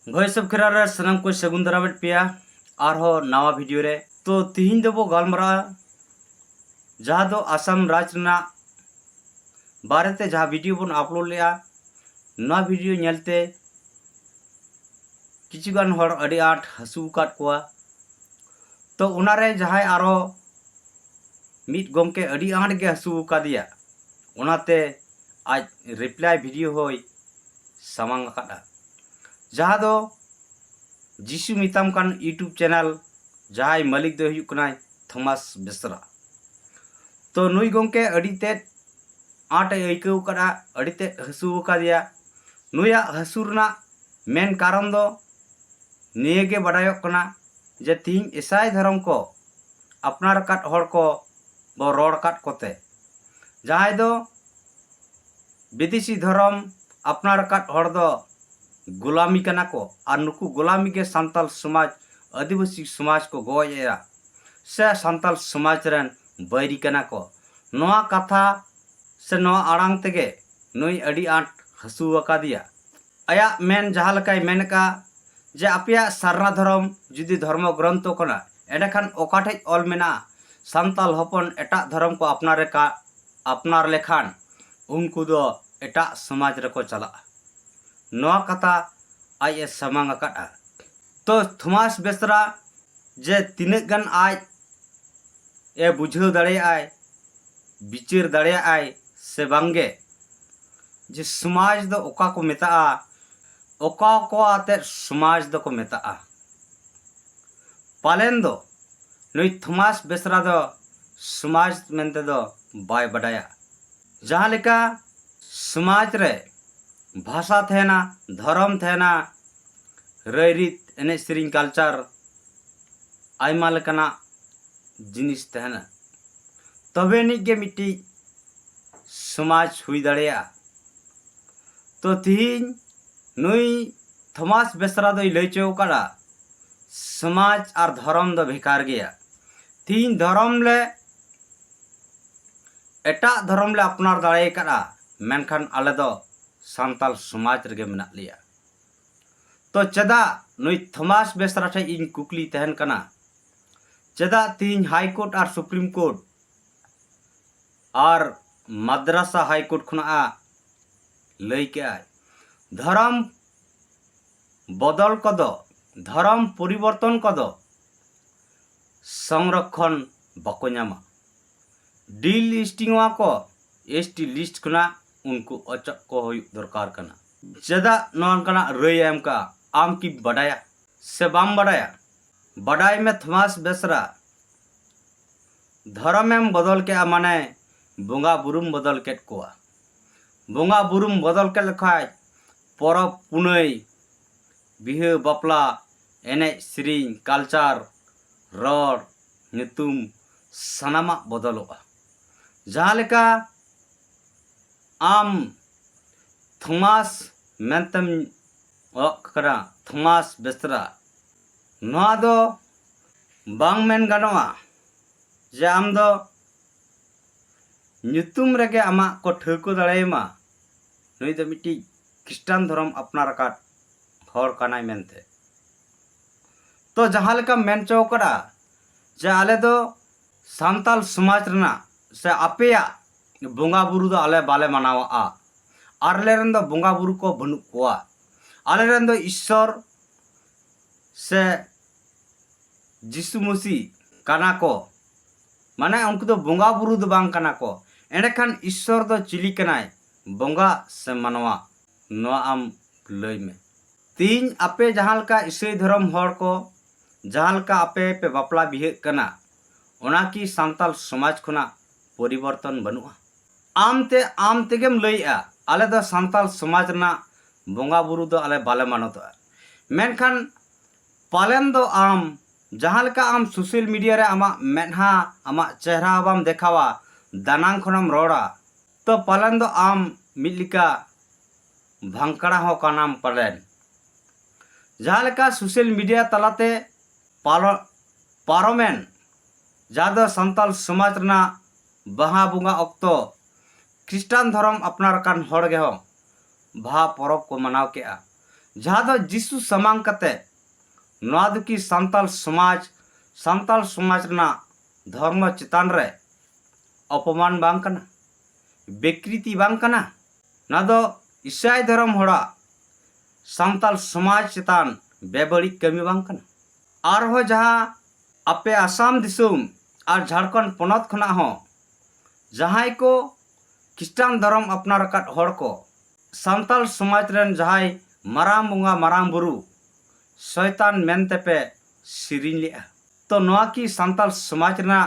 भाई सब खिरा सनम को सगुन दरावेट पिया नवा वीडियो रे तो तीन दबो गलमरा जहाँ दो आसाम राज बारेते जहाँ वीडियो बन अपलोड लिया ना वीडियो नेलते किचुगान हर अड़ी आठ हसू काट कोआ तो उनारे जहाँ आरो मिट गमके अड़ी आठ के हसू का दिया उनाते आज रिप्लाई वीडियो होय सामांग काटा जहाँ दो जिसु मिताम कान यूट्यूब चैनल जहाँ मालिक दो हुयुक कनाय थॉमस बेसरा तो नुई गमके अड़ीते आठ ऐकव कड़ा अड़ीते हसू का दिया नुया हसूरना मेन कारण दो निये बड़ायोक कना जे तीन ईसाई धर्म को अपनार काट हर को बो रोड काट कोते जहाँ दो विदेशी धर्म अपनार काट हर दो गुलामी कना को और नुकु गुलामी के सांताल समाज आदिवासी समाज को गोया से सांताल समाज रन बैरी कना को नोआ कथा से नोआ आड़ांग तेगे नुई अड़ी आठ हसू का दिया आया मेन जहाँ लकाय मेन का जे आपया सारना धर्म जुदी धर्म ग्रंथ कना एंडेखान ओकाठे ऑल मेना सांताल हपन एटा धर्म को अपनार लेखान उनको दो एटा समाज रको चला नोआ कथा आज सामांग काटा तो थॉमस बेसरा जे तीनक गन आज ए बुझाव दाड़े आय बिचार दाड़े आय से बांगे जे समाज दो ओका को मेता ओका को आते समाज दो को मेता पालेन दो नुई थॉमस बेसरा दो समाज मेनते दो बाय बडाया जहाँ लेका समाज रे भाषा थेना धर्म थेना रईरीत एने सेरिंग कल्चर आयमा लेकाना जिनिस तहना तबे निगे मिट्टी समाज हुई दाड़ेया तो तीन नुई थॉमस बेसरा दो लैचो कड़ा समाज और धर्म दो बेकार गया तीन धर्म ले एटा धर्म ले अपनार दाड़े कड़ा मेनखान आले दो सांताल समाज रगे मेना लिया तो चदा नुई थॉमस बेसरा ठे इन कुकली तहन कना चदा तीन हाई कोर्ट और सुप्रीम कोर्ट और मद्रासा हाई कोर्ट खुना लई के आय धर्म बदल कदो धर्म परिवर्तन कदो संरक्षण बाको नामा डी लिस्टिंग को एसटी लिस्ट खुना उनको अचक को हो दरकार कना चदा नौकना रई एम का आम की बडाया से बाम बडाया बडाई में थॉमस बेसरा धर्म एम बदल के माने बोंगा बुरुम बदल के कोआ बोंगा बुरुम बदल के लखाय परब पुनई बिहे बापला एने सेरिंग कल्चर रड़ नितुम सनामा बदलोगा जहाँ लेका आम थॉमस मेंतम करा थॉमस बेसरा नोआ दो बांग मेन गानोआ जे आम दो नितुम रेगे आमा को ठेको दाड़ेमा नुई दो मिट्टी क्रिस्टान धर्म अपनार काट हर कानाय मेनते तो जहाँ लेका मेन चौकड़ा जे आले दो सांताल समाज रना से आपेया बोंगा बुरु दो आले बाले मनावा आरले रन दो बोंगा बुरु को बनु कोआ आले रन दो ईश्वर से जिसु मसीह काना को माने उनको तो बोंगा बुरु दो बांग काना को एंडेखान ईश्वर दो चिली कनाय बोंगा से मनवा नो आम लई में तीन आपे जहाँ का ईसाई धर्म हर को जहाँ का आपे पे बापला बिहे कना ओना की सांताल समाज खुना परिवर्तन बनुआ आम तेगेम लईआ आले दो सांताल समाज ना बोंगा बुरु दो आले बाले मानता मेनखान पालेन दो आम जहाँ लेका आम सोशल मीडिया रे आमा मेनहा आमा चेहरा बाम देखावा दानांग खनम रोड़ा तो पालेन दो आम मिलिका भांकड़ा हो कानाम पालेन जहाँ लेका सोशल मीडिया तलाते पारोमेन जहाँ दो सांताल समाज ना बाहा बुंगा अक्तो क्रिस्टान धर्म अपनार कान हर गे हो बाहा परब को मनाव के जहाँ दो जिसु समांग कते नोआ दो की सांताल समाज ना धर्म चितान रे अपमान बांग कना बेकृति बांग कना ना दो ईसाई धर्म होड़ा सांताल समाज चितान बेबड़ी कमी बांग कना आर हो जहाँ अपे आसाम दिसुम और झारखंड पोनत खना हो जहाँ को क्रिस्टान धर्म अपनार काट होड़ को सांताल समाज रेन जहाँ मारांग बुंगा मारांग बुरु शैतान मेनते पे सिरिन लिया तो नोआ की सांताल समाज ना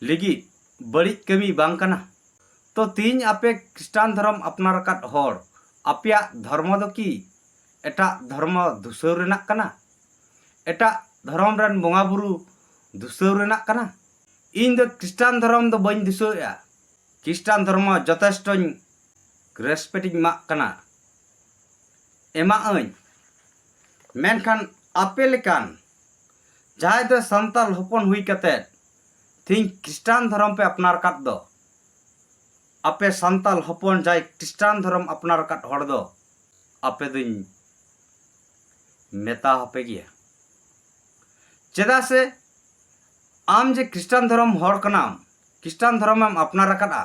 लिगी बड़ी कमी बांग कना तो तीन आपे क्रिस्टान धर्म अपनार काट होड़ आपया धर्म दो की एटा धर्म धुसर रेनाक कना एटा धर्म रेन बोंगा बुरु धुसर रेनाक कना इन दो क्रिस्टान धर्म दो बइन धुसोया क्रिस्टान धर्म जथेष्टों रेस्पेक्ट माक कना एमा अñ मेनखान आपे लेकान जहां दो सांताल हपन हुई कते तीन क्रिस्टान धर्म पे अपनार काट दो आपे सांताल हपन जाय क्रिस्टान धर्म अपनार काट होड़ दो आपे दुñ मेता हपे गिया चेदा से आम जे क्रिस्टान धर्म होड़ कनाम क्रिस्टान धर्म हम अपनार काटा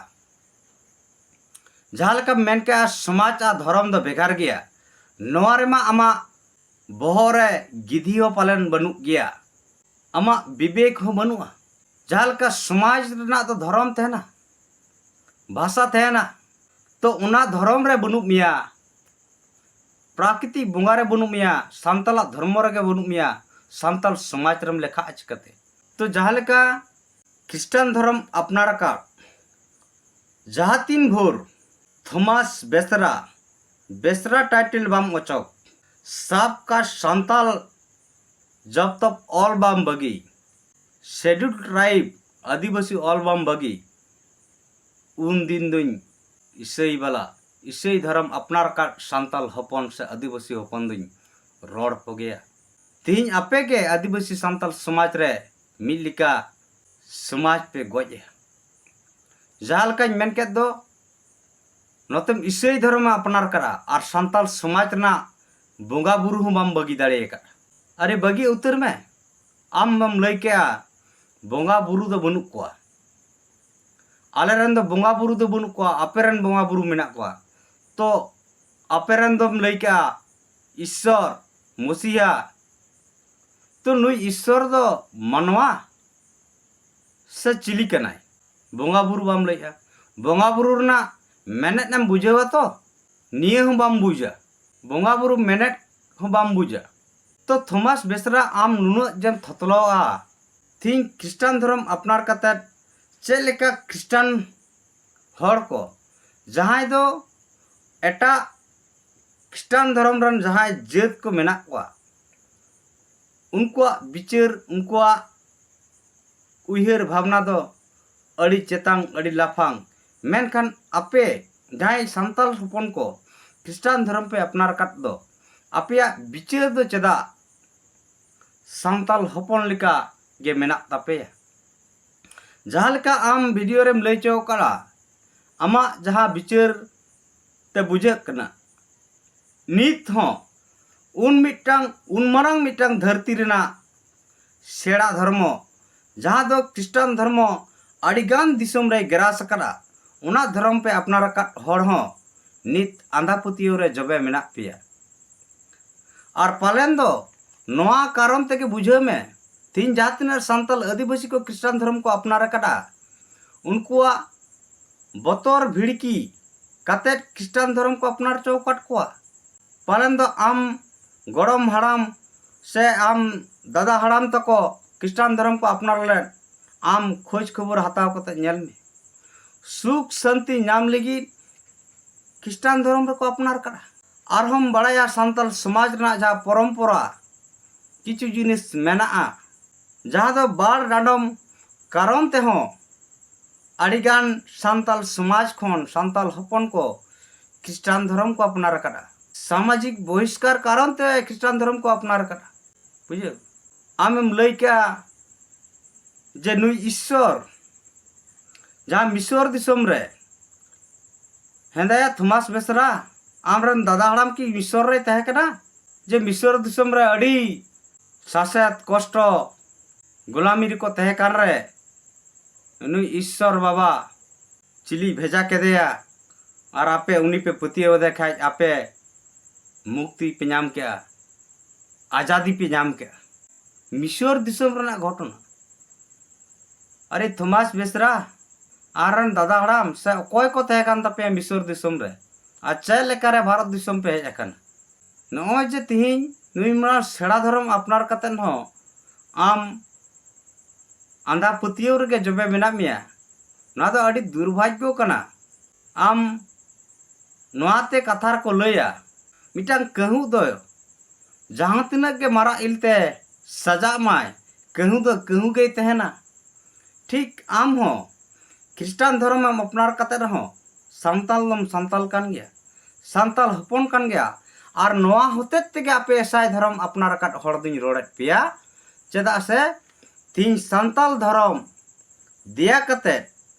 जहाँ लेका मेन के समाज आ धर्म दो बेगार गया नोआ रेमा आमा बहरे गिधी हो पालन बनु गया आमा विवेक हो बनुआ जहाँ लेका समाज रेना तो धर्म तहना भाषा तहना तो उना धर्म रे बनु मिया प्राकृतिक बुंगा रे बनु मिया सांताल धर्म रे बनु मिया सांताल समाज रेम लेखा चिकते तो जहाँ लेका क्रिस्टान धर्म अपनार का जहाँ तीन भोर थॉमस बेसरा टाइटल बाम ओचक सब का सांताल जब तक ऑल बाम बगी शेड्यूल ट्राइब आदिवासी ऑल बाम बगी उन दिन दुñ ईसई धर्म अपनार का सांताल हपन से आदिवासी हपन दुñ रोड पगेया तीन आपे के आदिवासी सांताल समाज रे मिलिका समाज पे गोजे जहाँ लेका मेन के दो नोतेम ईसई धर्म अपनार करा और सांताल समाज ना बोंगा बुरु हम बाम बगी दाड़े का अरे बगी उतर में आम बम लई के बोंगा बुरु दो बनु कोआ आले रन दो बोंगा बुरु दो बनु कोआ आपे रन बोंगा बुरु मेना कोआ तो आपे रन दोम लई के ईश्वर मसीहा तो नुई ईश्वर दो मनवा से चिली कनाय बोंगा बुरु बाम लईया बोंगा बुरु ना मेनेट नाम बुझेवा तो निये हूँ बाम बुझा बोंगा बुरु मेनेट हूँ बाम बुझा तो थॉमस बेसरा आम नुनु जम थतलोआ तीन क्रिस्टान धर्म अपनार कते चे लेका क्रिस्टान हर को जहाँ दो एटा क्रिस्टान धर्म रन जहाँ जात को मेना कोआ उनको विचार उनको उयहर भावना दो अड़ी चेतांग अड़ी लाफांग मेनखान आपे जहाँ सांताल हपन को क्रिस्टान धर्म पे अपनार काट दो आपे विचार दो चेदा सांताल हपन लिका गे मेना तापे जहाँ लेका आम वीडियो रेम लई चो करा आमा जहाँ विचार ते बुझे कना नित हो उन मारांग मिटांग धरती रेना सेड़ा धर्म जहाँ दो क्रिस्टान धर्म अड़ीगान दिसम रे गेरा सकरा उना धर्म पे अपनार काट होड़ हो नित आंधा पुतियो रे जबे मेना पिया और पालेन दो नोआ कारण ते के बुझे में तीन जातिन सांताल आदिवासी को क्रिस्टान धर्म को अपनार काटा उनको बतौर भिड़की काते क्रिस्टान धर्म को अपनार चौकट को पालन दो आम गड़म हड़ाम से आम दादा हड़ाम तको क्रिस्टान धर्म को अपनार ले आम खोज खबर हताव कते नेल में सुख शांति नाम लगी क्रिस्टान धर्म को अपनार करा और हम बड़ाया सांताल समाज ना जहाँ परंपरा किचु जिनिस मेना जहाँ दो बार डाडम कारण ते हो अड़ीगान सांताल समाज खन सांताल हपन को क्रिस्टान धर्म को अपनार करा सामाजिक बहिष्कार कारण ते क्रिस्टान धर्म को अपनार करा बुझे आम लई क्या जे नुई ईश्वर जहाँ मिसर दिसम रे हेंदाया थॉमस बेसरा आमरन दादा हड़ाम की ईश्वर रे तहे कना जे मिसर दिसम रे अड़ी सासेत कष्ट गुलामी को तहे कान रे नुई ईश्वर बाबा चिली भेजा केदेया और आपे उनी पे पतिये वदे खाय आपे मुक्ति पे नाम के आजादी पे नाम के मिसर दिसम रना घटना अरे थॉमस बेसरा आरन दादा हड़ाम से कोय को तहे कान तपे मिसर दिसम रे अच्छा लेकारे भारत दिसम पे हेज अकन नॉय जे तिहिं नुई मरा सेड़ा धर्म अपनार कतेन हो आम आंधा पतियो रे जबे मेना मिया ना तो अड़ी दुर्भाग्य कना आम नोआते कथार को लया मिटांग कहू दो जहां तिनक के मारा इलते सजा माय कहू दो कहू गई तहना ठीक आम हो ख्रिस्टान धर्म में अपनार कते रहो सांताल दम सांताल कान गया सांताल हपन कान गया और नोआ होते तेगे आपे ईसाई धर्म अपनार काट हर दिन रोड़े पिया चेदा से तीन सांताल धर्म दिया कते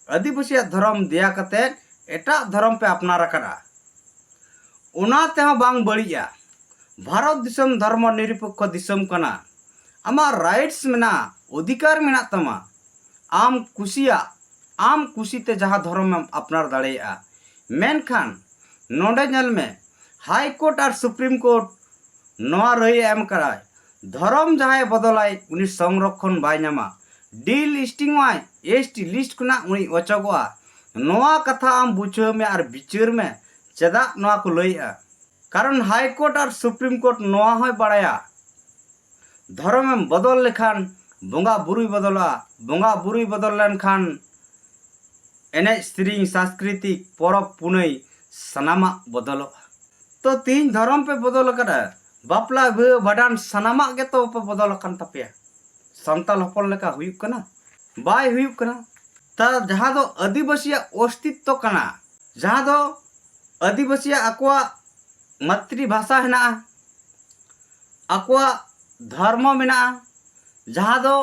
आदिवासी धर्म दिया कते एटा धर्म पे अपनार करा उना तेहो बांग बड़िया भारत दिसम धर्म निरपेक्ष दिसम कना आमा राइट्स मेना अधिकार मेना तमा आम कुसिया आम कुसीते जहाँ धर्म में अपनार दाड़ेया मेनखान नोडे नल में हाई कोर्ट और सुप्रीम कोर्ट नोआ रही एम कराय धर्म जहाँ बदलाय उनी संरक्षण बाय नामा डी लिस्टिंग वाय एसटी लिस्ट खुना उनी अचगोआ नोआ कथा आम बुझाव में और विचार में चेदा नोआ को लइया कारण हाई कोर्ट और सुप्रीम कोर्ट नोआ होय बड़ाया धर्म में बदल लेखान बोंगा बुरुई बदला बोंगा बुरुई बदल लेन खान एने सेरिंग सांस्कृतिक परब पुनई सनामा बदलो तो तीन धर्म पे बदल करा बापला भाडान सनामा के तो पे बदल कन तपिया संताल हपन लेका हुयुक कना बाय हुयुक कना ता जहां दो आदिवासी अस्तित्व कना जहां दो आदिवासी आकवा मातृभाषा हेना आकवा धर्म मेना जहां दो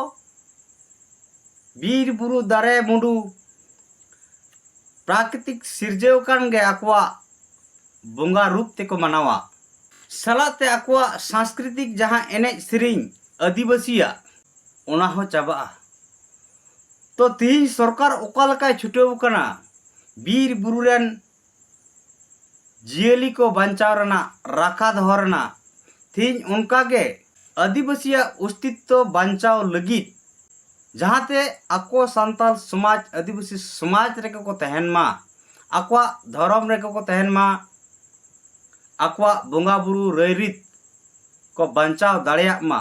बीर बुरु दारे मुंडू प्राकृतिक सिरजेव कान गे आकवा बोंगा रूप ते को मनावा सलाते आकवा सांस्कृतिक जहां एने सेरिंग आदिवासिया ओना हो चाबा तो तीन सरकार ओकालका छुटेव कना बीर बुरु रेन जियली को बंचाव रना राखा धरना तीन उनका के आदिवासी अस्तित्व बंचाव लगित जहांते आको सांताल समाज आदिवासी समाज रेको को तहन मा आकवा धर्म रेको को तहन मा आकवा बोंगा बुरु रईरीत को बंचाव दाड़िया मा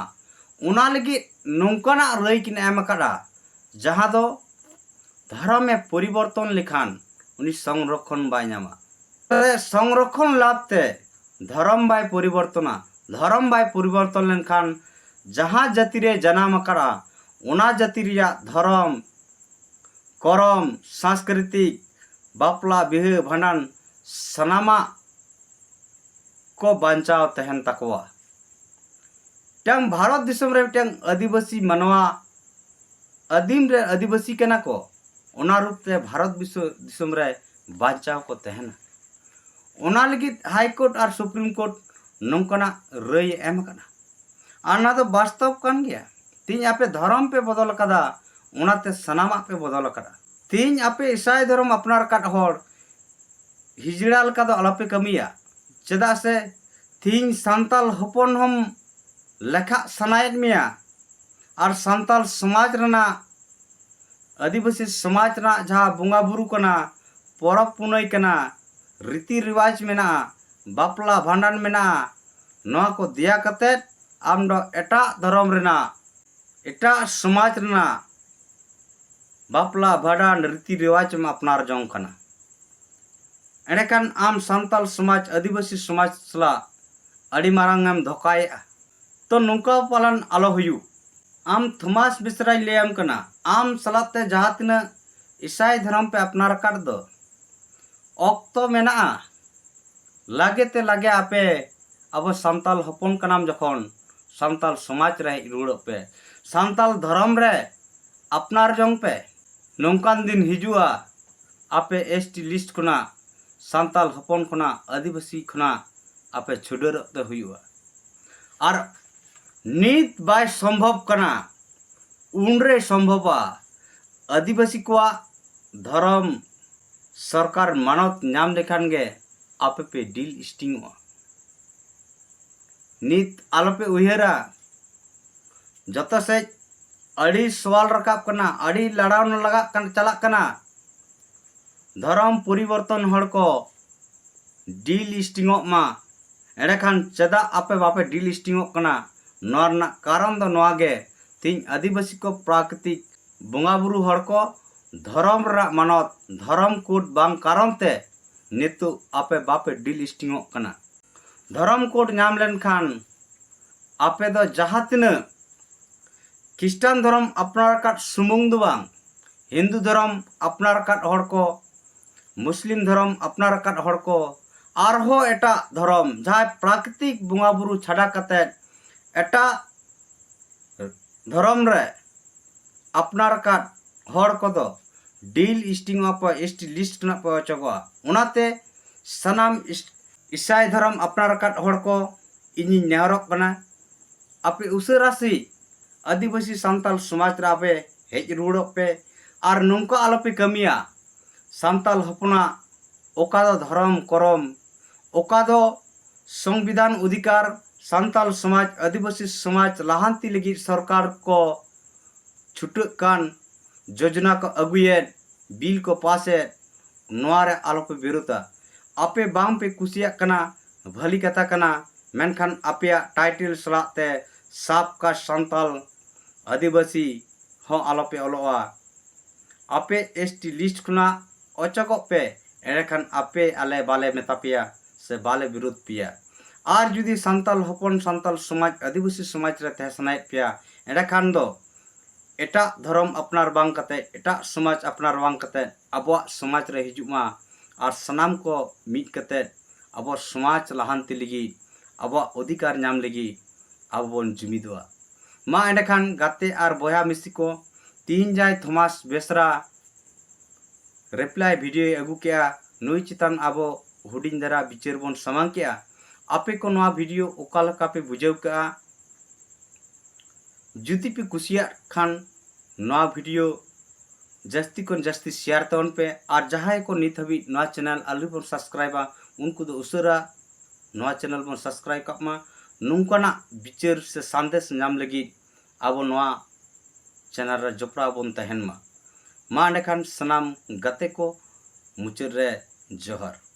उना लगी नौकाना रई किन एम करा जहां दो धर्म में परिवर्तन लेखान उनी संरक्षण बाय नामा संरक्षण लाभते धर्म बाय परिवर्तना धर्म बाय परिवर्तन लेनखान जहां जाति रे जनाम करा उना जाति रिया धर्म करम सांस्कृतिक बापला बिहे भांडन सनामा को बंचाव तहन तकवा टंग भारत दिसम रे टंग आदिवासी मनवा आदिम रे आदिवासी केना को ओना रूप ते भारत दिसम रे बंचाव को तहन ओना लगी हाई कोर्ट और सुप्रीम कोर्ट नौकना रई एम कना आना तो वास्तव कान गया तीन आपे धर्म पे बदल कदा उनाते सनामा पे बदल कदा तीन आपे ईसाई धर्म अपनार काट होड़ हिजड़ाल का अलपे कमिया चेदा से तीन सांताल हपन हम लेखा सनायत मिया और सांताल समाज रना आदिवासी समाज रना जहाँ बोंगा बुरु कना परब पुनई कना रीति रिवाज मेना बापला भांडन मेना नोआ को दिया कते आम दो एटा धर्म रेना एटा समाज रेना बापला भांडन रीति रिवाज में अपनार जोंग कना एनेकान आम सांताल समाज आदिवासी समाज सला अड़ी मारांग एम धोकाए तो नौका पालन आलो हुयु आम थॉमस बेसराई लेम कना आम सलाते जहां तिना ईसाई धर्म पे अपनार काट दो ऑक्तो मेना लागे ते लागे आपे अब सांताल हपन कनाम जखन सांताल समाज रे रुड़ पे सांताल धर्म रे अपनार जोंग पे नौकान दिन हिजुआ आपे एसटी लिस्ट खुना सांताल हपन खुना आदिवासी खुना आपे छुडर ते हुआ और नित बाय संभव कना उनरे संभवा आदिवासी को धर्म सरकार मानत नाम लेखान गे आपे पे डील स्टिंग नित आलोपे उहेरा जतो से अड़ी सवाल रकाब कना अड़ी लड़ाव न लगा चला कना धर्म परिवर्तन हड़ को डील स्टिंग मा एड़ेखान चदा आपे बापे डील स्टिंग कना नोरना कारण दो नोआ गे तीन आदिवासी को प्राकृतिक बोंगा बुरु हड़ को धर्म रा मानत धर्म कोड बांग कारण ते नितु आपे बापे डील स्टिंग कना धर्म कोड नाम लेन खान आपे दो जहाँ तिना ख्रिस्टान धर्म अपनार काट सुमुंग दो बांग हिंदू धर्म अपनार काट हड़ को मुस्लिम धर्म अपनार काट हड़ को आरहो एटा धर्म जहाँ प्राकृतिक बोंगा बुरु छाड़ा कते एटा धर्म रे अपनार काट हड़ को दो डील स्टिंग पे एसटी लिस्ट कना पे चगवा उनाते सनाम ईसाई धर्म अपनार काट हड़ को इनी नेहरक कना आपे उसरासी आदिवासी सांताल समाज रे आपे हेज रुड़क पे और नौका आलोपे कमिया सांताल हपना ओका दो धर्म करम ओका दो संविधान अधिकार सांताल समाज आदिवासी समाज लाहांती लगी सरकार को छुटक कान योजना को अगुए बिल को पासे नोआरे आलोपे विरोधा आपे बांग पे कुसिया कना भली कथा कना मेनखान आपे टाइटल सलाते साप का सांताल आदिवासी हो आलोपे ओलोआ आपे एसटी लिस्ट खुना ओचको पे एड़ेखान आपे आले बाले मेतापिया से बाले विरोध पिया और जुदी सांताल हपन सांताल समाज आदिवासी समाज रे तह सनाय पिया एड़ेखान दो एटा धर्म अपनार बांग कते एटा समाज अपनार बांग कते अबो समाज रे हिजुमा और सनाम को मिट कते अबो समाज लाहांती लगी अबो अधिकार नाम लगी अब बन जुमिदवा मा एंडेखान गाते और बया मिसी को तीन जाय थॉमस बेसरा रिप्लाई वीडियो अगू के नुई चितान आबो हुडिंग दरा बिचार बन समांग के आपे को नवा वीडियो ओकालका पे बुझाव का जुदी पे कुसिया खान नवा वीडियो जस्ती को जस्ती शेयर तवन पे और जहां को नित हबी नवा चैनल आलू पर सब्सक्राइबा उनको दो उसरा नवा चैनल पर सब्सक्राइब कमा नुंकाना बिचार से संदेश नाम लगी अब नवा चैनल रे जपड़ा बन तहन मा एंडेखान सनाम गाते को मुचाद रे जोहर।